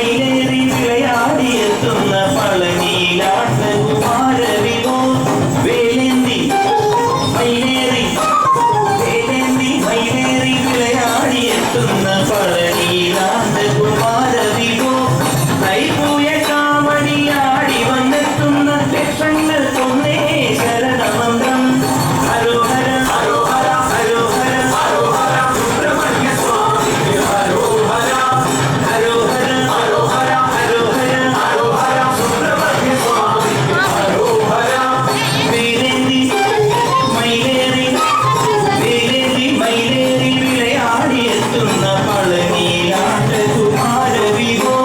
മയിലേറി വിളയാടിയെത്തുന്ന പളനിയിലാട്ട് കുമാരവിഭോ വേലേന്തി മയിലേറി വിളയാടിയെത്തുന്ന പളനിയിലാട്ട് കുമാരവിഭോ കൈപൂയ കാമടിയാടി വന്നെത്തുന്ന ലക്ഷങ്ങൾ കൊന്നേ ശരണമന്ത്രം ഹരോഹര ഹരോഹര ഹരോഹര ഹരോഹര സുബ്രഹ്മണ്യ സ്വാമിക്ക് ഹരോഹര ഹരോഹര ഹരോഹര ഹരോഹര ഹരോഹര സുബ്രഹ്മണ്യ സ്വാമിക്ക് ഹരോഹര വേലേന്തി മയിലേറി വിളയാടിയെത്തുന്ന പളനിയിലാട്ട് കുമാരവിഭോ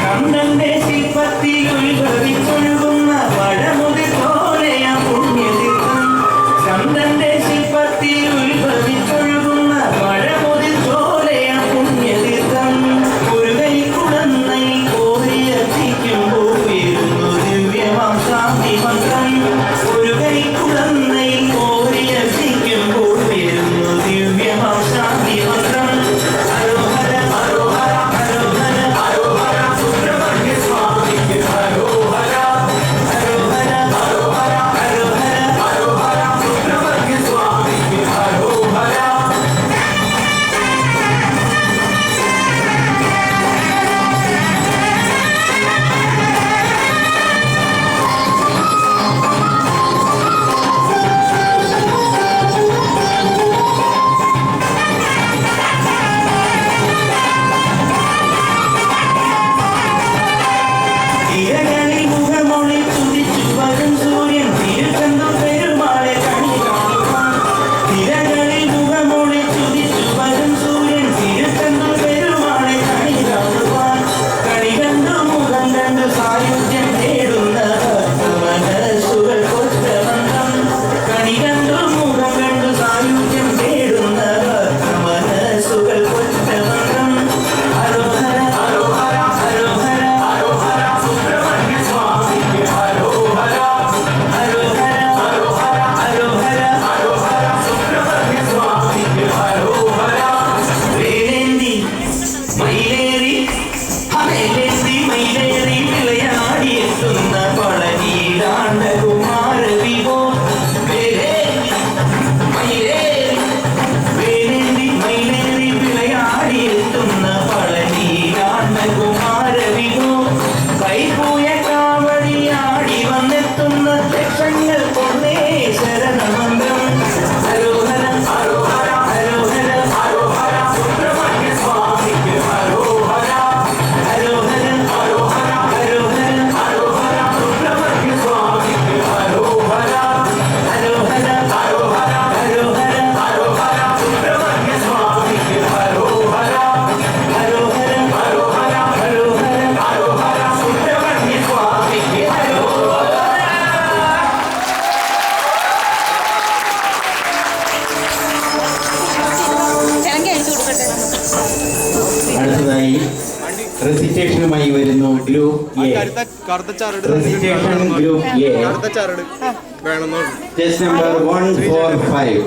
കണ്ണന്റെ ശില്പത്തിൽ ഉത്ഭവിച്ചൊഴുകുന്ന വടമുതി പോലെയ പുണ്യതീർത്ഥം ചന്ദന്റെ ശില്പത്തിൽ ഉത്ഭവിച്ചൊഴുകുന്ന വടമുതി പോലെയ പുണ്യതീർത്ഥം ഒരു കൈ കുടന്നൈ കോരിയെത്തിക്കുമ്പോൾ ഉയരുന്നു ദിവ്യമാം ശാന്തി മന്ത്രം ഒരു കൈ കുടന്നൈ കോരിയെത്തിക്കുമ്പോൾ ഉയരുന്നു ദിവ്യമാം ശാന്തി മന്ത്രം ഹരോഹര ഹരോഹര ഹരോഹര ഹരോഹര സുബ്രഹ്മണ്യ സ്വാമിക്ക് ഹരോഹര ഹരോഹര ഹരോഹര ഹരോഹര ഹരോഹര സുബ്രഹ്മണ്യ സ്വാമിക്ക് ഹരോഹര തിരകളിൽ മുഖമൊളി തുടിച്ചു വരും സൂര്യൻ തിരുചന്തു പെരുമാളെ കണി കാണുവാൻ തിരകളിൽ മുഖമൊളി തുടിച്ചു വരും സൂര്യൻ തിരുചന്തു പെരുമാളെ കണി കാണുവാൻ കണി കണ്ടു മുഖം കണ്ടു സായുജ്യം നേടുന്ന മനസ്സുകൾ കൊച്ചമന്ത്രം കണി കണ്ടു മുഖം കണ്ടു സായുജ്യം നേടുന്ന മനസ്സുകൾ കൊച്ചമന്ത്രം ഹരോഹര ഹരോഹര ഹരോഹര ഹരോഹര സുബ്രഹ്മണ്യ സ്വാമിക്ക് ഹരോഹര ഹരോഹര ഹരോഹര ഹരോഹര ഹരോഹര സുബ്രഹ്മണ്യ സ്വാമിക്ക് ഹരോഹര വേലേന്തി മയിലേറി വിളയാടിയെത്തുന്ന പളനിയിലാണ്ട കുമാരവിഭോ മയിലേറി വിളയാടിയെത്തുന്ന പളനിയിലാണ്ട കുമാരവിഭോ കൈപൂയ കാവടിയാടി വന്നെത്തുന്ന ലക്ഷങ്ങൾ കൊന്നേ ശരണമന്ത്രം ഹരോഹര ഹരോഹര ഹരോഹര ഹരോഹര സുബ്രഹ്മണ്യ സ്വാമിക്ക് ഹരോഹര ഹരോഹര ഹരോഹര ഹരോഹര ഹരോഹര സുബ്രഹ്മണ്യ സ്വാമിക്ക് ഹരോഹര ഹരോഹര ഹരോഹര ഹരോഹര ഹരോഹര സുബ്രഹ്മണ്യ സ്വാമിക്ക് ഹരോഹര ഹരോഹര ഹരോഹര ഹരോഹര ഹരോഹര സുബ്രഹ്മണ്യ സ്വാമിക്ക് ഹരോഹര. അടുത്തതായി റെസിറ്റേഷനുമായി വരുന്നു group A. Recitation group A. Test number 145.